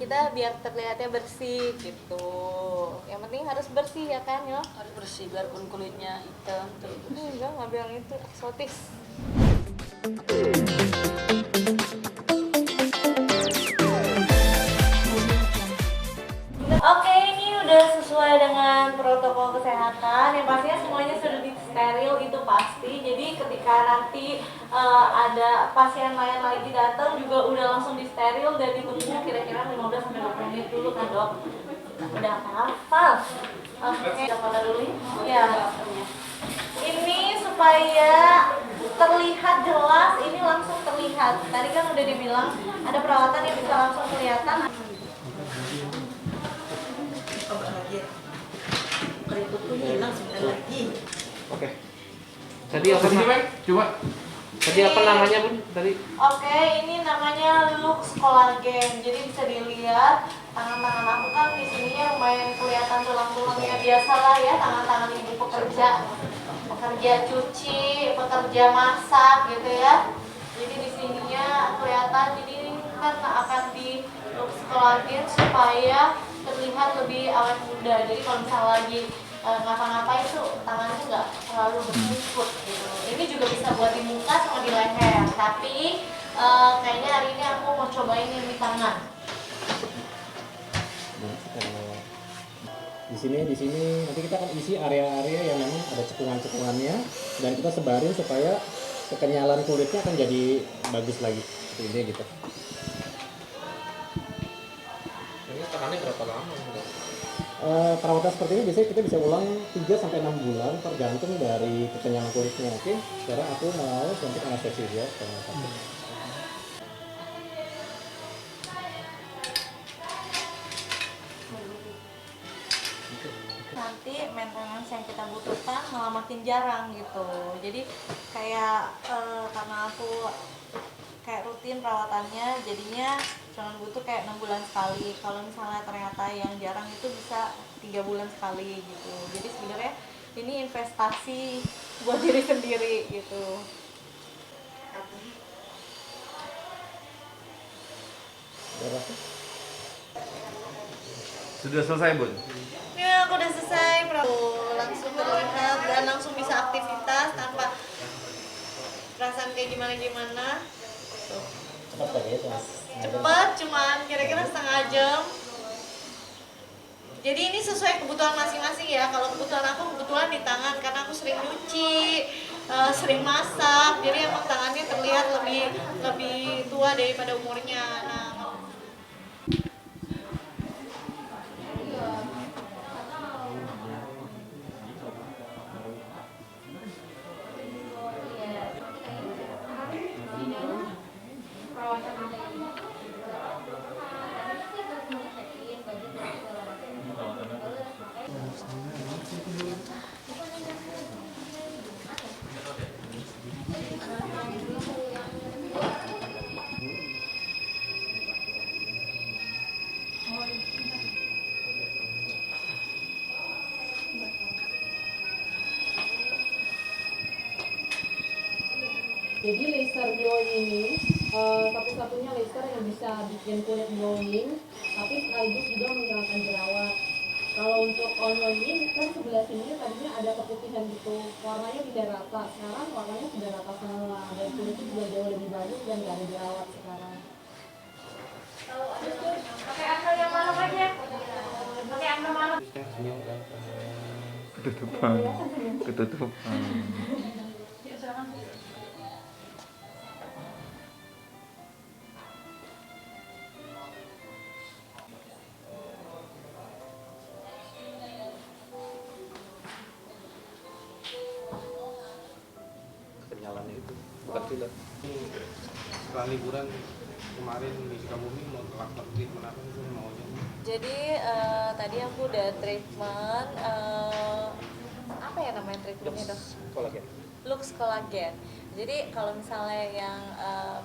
kita biar terlihatnya bersih gitu. Yang penting harus bersih ya kan yo? Harus bersih biarpun kulitnya hitam terus bersih. Enggak, nggak bilang itu eksotis. Oke, ini udah sesuai dengan protokol kesehatan. Yang pastinya semuanya sudah disteril itu pasti. Jadi ketika nanti ada pasien lain lagi datang juga udah langsung disteril dan ditunggu kira-kira 15 sampai 20 menit dulu kan, Dok? Udah hafal. Oke, mana dulu? Ya. Ini supaya terlihat jelas, ini langsung terlihat. Tadi kan udah dibilang ada perawatan yang bisa langsung kelihatan. Keriputku hilang sebentar lagi. Oke. Tadi apa coba? Tadi apa namanya Bun? Tadi? Oke, ini namanya Lux Collagen. Jadi bisa dilihat tangan-tangan aku kan di sininya lumayan kelihatan tulang-tulangnya, biasalah ya tangan-tangan ibu pekerja cuci, pekerja masak gitu ya. Jadi di sininya kelihatan. Jadi ini kan akan di Lux Collagen supaya terlihat lebih awet muda. Jadi kalau misalnya lagi ngapa-ngapain tuh tangannya nggak terlalu berkumpul gitu. Ini juga bisa buat di muka sama di leher. Tapi kayaknya hari ini aku mau cobain yang di tangan. Di sini nanti kita akan isi area-area yang memang ada cekungan-cekungannya dan kita sebarin supaya kekenyalan kulitnya akan jadi bagus lagi. Seperti ini gitu. Ini tahannya berapa lama? Perawatan seperti ini biasanya kita bisa ulang 3 sampai 6 bulan tergantung dari kekenyalan kulitnya. Oke, sekarang aku mau untuk anestesi ya. Nanti maintenance yang kita butuhkan malah makin jarang gitu. Jadi kayak karena aku kayak rutin perawatannya, jadinya cuma butuh kayak 6 bulan sekali. Kalau misalnya ternyata yang jarang itu bisa 3 bulan sekali gitu. Jadi sebenarnya ini investasi buat diri sendiri gitu. Sudah selesai Bun? Ini aku udah selesai, langsung terlihat dan langsung bisa aktivitas tanpa perasaan kayak gimana-gimana. Cepat pakai itu. Cepat, cuman kira-kira setengah jam. Jadi ini sesuai kebutuhan masing-masing ya. Kalau kebutuhan aku kebetulan di tangan karena aku sering nyuci, sering masak. Jadi emang tangannya terlihat lebih tua daripada umurnya. Nah, jadi laser glowing ini satu-satunya laser yang bisa bikin kulit glowing, tapi sekaligus juga menghilangkan jerawat. Kalau untuk ongoing ini kan sebelah sini tadinya ada keputihan gitu, warnanya tidak rata. Sekarang warnanya sudah rata semua dan kulitnya juga jauh lebih bagus dan nggak ada jerawat sekarang. pakai akar yang mana aja? Pakai akar mana? Ketutupan. Kenyalannya itu bukan filler. Setelah liburan kemarin di Sukabumi mau melakukan treatment apa sih maunya? Jadi tadi aku udah treatment apa ya namanya treatmentnya dok? Kolagen. Lux Collagen. Jadi kalau misalnya yang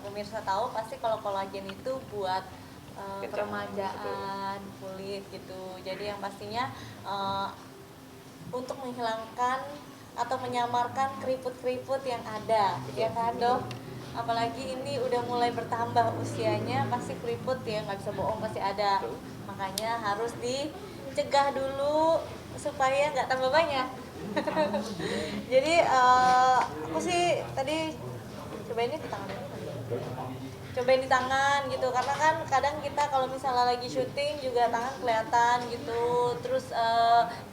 pemirsa tahu pasti kalau kolagen itu buat peremajaan kulit gitu. Jadi yang pastinya untuk menghilangkan atau menyamarkan keriput-keriput yang ada, ya kan dok? apalagi ini udah mulai bertambah usianya, pasti keriput ya, nggak bisa bohong, pasti ada. Makanya harus dicegah dulu supaya nggak tambah banyak. Jadi aku sih tadi cobain di tangan ini. Cobain di tangan gitu, karena kan kadang kita kalau misalnya lagi syuting juga tangan kelihatan gitu, terus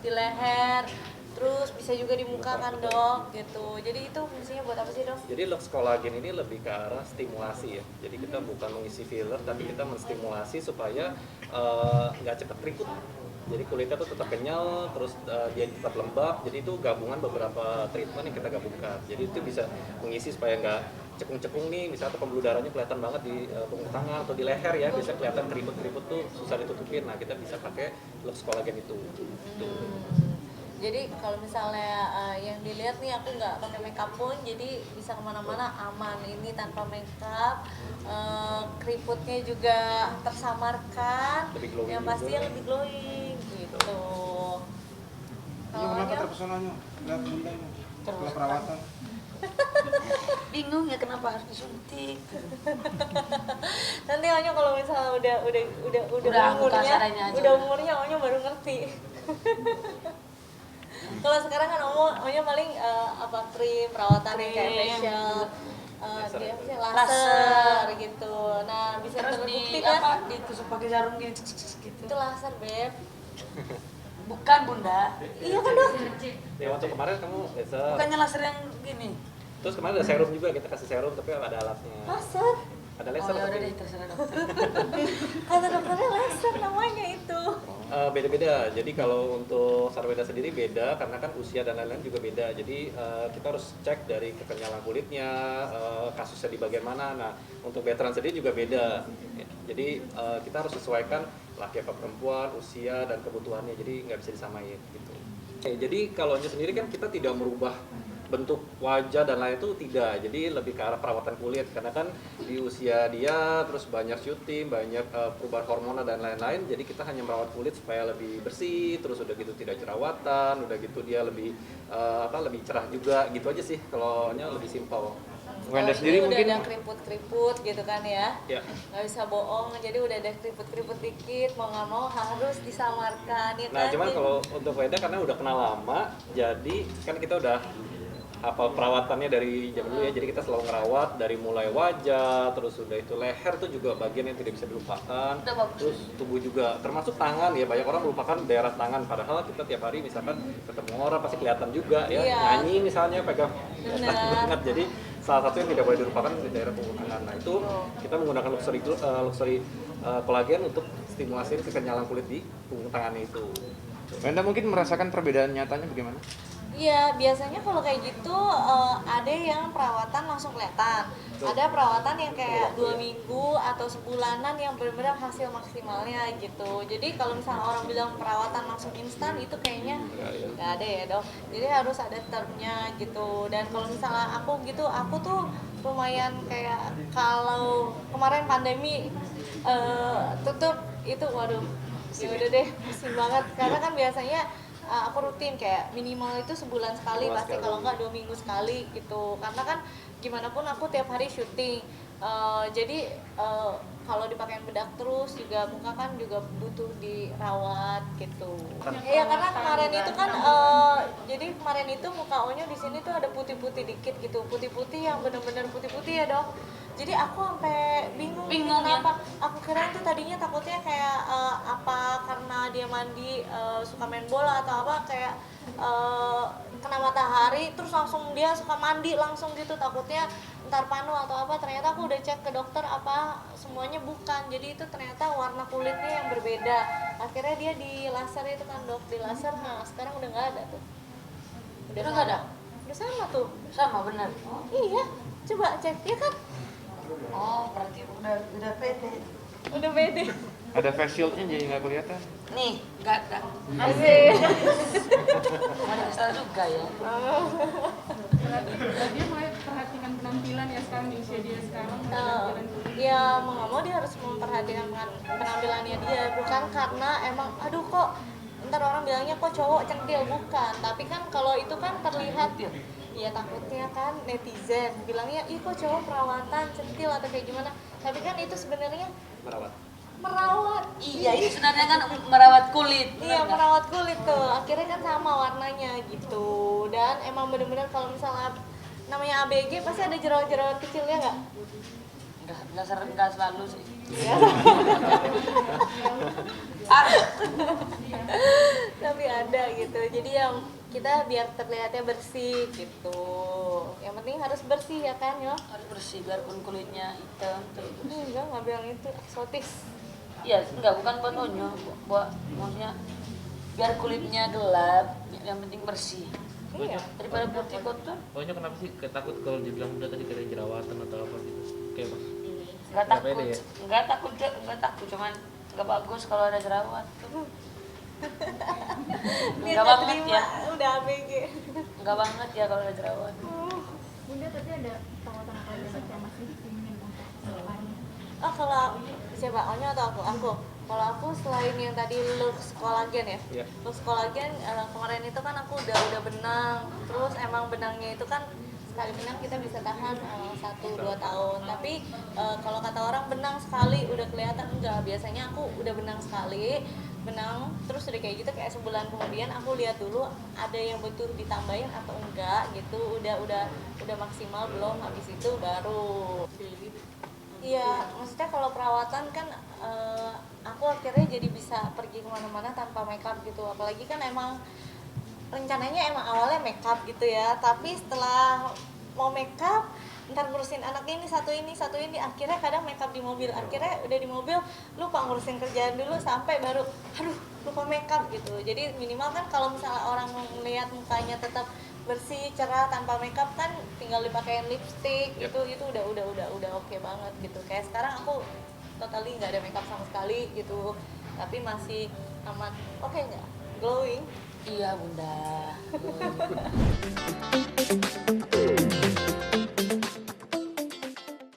di leher, terus bisa juga di muka kan dok gitu. Jadi itu fungsinya buat apa sih dok? Jadi Lux Collagen ini lebih ke arah stimulasi ya. Jadi kita bukan mengisi filler, tapi kita menstimulasi supaya nggak cepat keriput. Jadi kulitnya tuh tetap kenyal, terus dia tetap lembab. Jadi itu gabungan beberapa treatment yang kita gabungkan. Jadi itu bisa mengisi supaya nggak cekung-cekung nih, misalnya pembuluh darahnya kelihatan banget di punggung tangan atau di leher ya, bisa kelihatan keriput-keriput tuh susah ditutupin. Nah kita bisa pakai Lux Collagen itu. Jadi kalau misalnya yang dilihat nih aku nggak pakai makeup pun, jadi bisa kemana-mana aman. Ini tanpa makeup, keriputnya juga tersamarkan, Lebih glowing yang pasti juga. lebih glowing gitu. Ini kenapa Kalau terpesonanya? Lihat bunda ini. Setelah perawatan. Bingung ya kenapa harus disuntik. nanti Onyo kalau misalnya udah Udah umurnya, kasarannya aja udah udah. umurnya Onyo baru ngerti. Kalau sekarang kan Onyo paling apa krim perawatan yang kayak Krim. facial, dia Laser. laser gitu. Nah bisa Terus terbukti di kan? apa ditusuk pakai jarum gini gitu. Itu laser beb. Bukan bunda, Iya kan dok? Ya waktu kemarin kamu laser, bukannya laser yang gini. terus kemarin ada serum juga, kita kasih serum tapi ada alatnya. Laser. Ada Oh laser ya udah tapi deh terserah dokter. Kata dokternya laser namanya itu. beda-beda. Jadi kalau untuk Sarweda sendiri beda karena kan usia dan lain-lain juga beda. Jadi kita harus cek dari kekenyalan kulitnya, kasusnya di bagian mana. Nah untuk veteran sendiri juga beda. Jadi kita harus sesuaikan laki apa perempuan, usia dan kebutuhannya. Jadi nggak bisa disamain gitu. Jadi kalau sendiri kan kita tidak merubah bentuk wajah dan lain itu tidak, jadi lebih ke arah perawatan kulit karena kan di usia dia terus banyak syuting, banyak perubahan hormonal dan lain-lain, jadi kita hanya merawat kulit supaya lebih bersih, terus udah gitu tidak jerawatan, udah gitu dia lebih lebih cerah juga, gitu aja sih kalau lebih simpel. Wenda Kalau sendiri ini mungkin udah ada keriput-keriput gitu kan ya. Ya. Nggak bisa bohong, jadi udah ada keriput-keriput dikit, mau nggak mau harus disamarkan ya Nah kan. cuman kalau untuk Wenda karena udah kenal lama, jadi kan kita udah apa perawatannya dari zaman dulu ya, jadi kita selalu ngerawat dari mulai wajah, terus udah itu leher tuh juga bagian yang tidak bisa dilupakan, Udah bagus. terus tubuh juga termasuk tangan ya, banyak orang melupakan daerah tangan padahal kita tiap hari misalkan ketemu orang pasti kelihatan juga ya, Iya. nyanyi misalnya pegang Benar. banget, jadi salah satu yang tidak boleh dilupakan di daerah punggung tangan. Nah itu kita menggunakan luxury kolagen untuk stimulasi kekenyalan kulit di punggung tangannya itu. Wenda mungkin merasakan perbedaan nyatanya bagaimana? Iya, biasanya kalau kayak gitu ada yang perawatan langsung kelihatan. Ada perawatan yang kayak 2 minggu atau sebulanan yang benar-benar hasil maksimalnya gitu. Jadi kalau misalnya orang bilang perawatan langsung instan itu kayaknya nggak ada ya dok. Jadi harus ada termnya gitu. Dan kalau misalnya aku gitu, aku tuh lumayan kayak kalau kemarin pandemi tutup itu waduh ya udah deh pusing banget karena kan biasanya aku rutin kayak minimal itu sebulan sekali Sebulan pasti sekali. kalau nggak 2 minggu sekali gitu karena kan gimana pun aku tiap hari syuting jadi kalau dipakein bedak terus juga muka kan juga butuh dirawat gitu. Iya karena kemarin itu kan jadi kemarin itu muka Onyo di sini tuh ada putih-putih dikit gitu, putih-putih yang bener-bener putih-putih ya dok. Jadi aku sampai bingung Ya? kenapa. Aku kira tuh tadinya takutnya kayak apa karena dia mandi suka main bola atau apa kayak kena matahari terus langsung dia suka mandi langsung gitu takutnya ntar panu atau apa. Ternyata aku udah cek ke dokter apa semuanya bukan, jadi itu ternyata warna kulitnya yang berbeda. Akhirnya dia di laser itu kan dok, di laser. Nah sekarang udah nggak ada tuh, Udah nggak ada? udah sama tuh. Sama benar. Iya coba cek ya kan Oh berarti udah pede. udah beda. Ada face shieldnya jadi nggak kelihatan. Nih nggak ada. Asik. Ada kesal juga ya. Dia mulai perhatikan penampilan ya sekarang di usia dia sekarang. Ya mau nggak mau dia harus memperhatikan penampilannya dia, bukan karena emang aduh kok ntar orang bilangnya kok cowok centil, bukan. Tapi kan kalau itu kan terlihat Ya takutnya kan netizen bilangnya, ih kok cowok perawatan centil atau kayak gimana. Tapi kan itu sebenarnya Merawat. merawat. Iya, itu sebenarnya kan merawat kulit. Iya, merawat kulit tuh. Akhirnya kan sama warnanya gitu. Dan emang bener-bener kalau misalnya namanya ABG pasti ada jerawat-jerawat kecilnya nggak? Enggak selalu sih. Ya. Tapi ada gitu. Jadi yang kita biar terlihatnya bersih gitu. Yang penting harus bersih ya kan, yo. Harus bersih biarpun kulitnya hitam terus. Enggak, nggak bilang itu eksotis. Iya, enggak bukan buat onyo, buat maksudnya biar kulitnya gelap, yang penting bersih. Iya. Daripada putih kotor. Pokoknya kenapa sih ketakut kalau dibilang udah tadi kayak jerawatan atau apa gitu? Kayak mas. Enggak Nggak takut, pede ya? enggak takut, cuman enggak bagus kalau ada jerawat. Dia Enggak nggak banget terima, ya. udah ABG. Enggak banget ya kalau ada jerawat. Bunda tadi ada perawatan apa aja yang masih ingin untuk kedepannya? Oh kalau siapa? Onyo atau aku? Aku. Kalau aku selain yang tadi Lux Collagen ya, Iya. Lux Collagen kemarin itu kan aku udah benang. Terus emang benangnya itu kan sekali benang kita bisa tahan 1-2 tahun. Tapi kalau kata orang benang sekali udah kelihatan, enggak. Biasanya aku udah benang sekali, benang terus udah kayak gitu kayak sebulan kemudian aku lihat dulu ada yang butuh ditambahin atau enggak gitu. Udah maksimal belum, habis itu baru. Iya, maksudnya kalau perawatan kan aku akhirnya jadi bisa pergi kemana-mana tanpa makeup gitu. Apalagi kan emang rencananya emang awalnya makeup gitu ya. Tapi setelah mau makeup, ntar ngurusin anak ini satu ini, akhirnya kadang makeup di mobil. Akhirnya udah di mobil lupa ngurusin kerjaan dulu sampai baru, aduh lupa makeup gitu. Jadi minimal kan kalau misalnya orang melihat mukanya tetap bersih cerah tanpa makeup kan tinggal dipakein lipstick. Yep. itu udah oke banget gitu. Kayak sekarang aku totally nggak ada makeup sama sekali gitu, tapi masih aman. Oke nggak glowing. Iya, Bunda.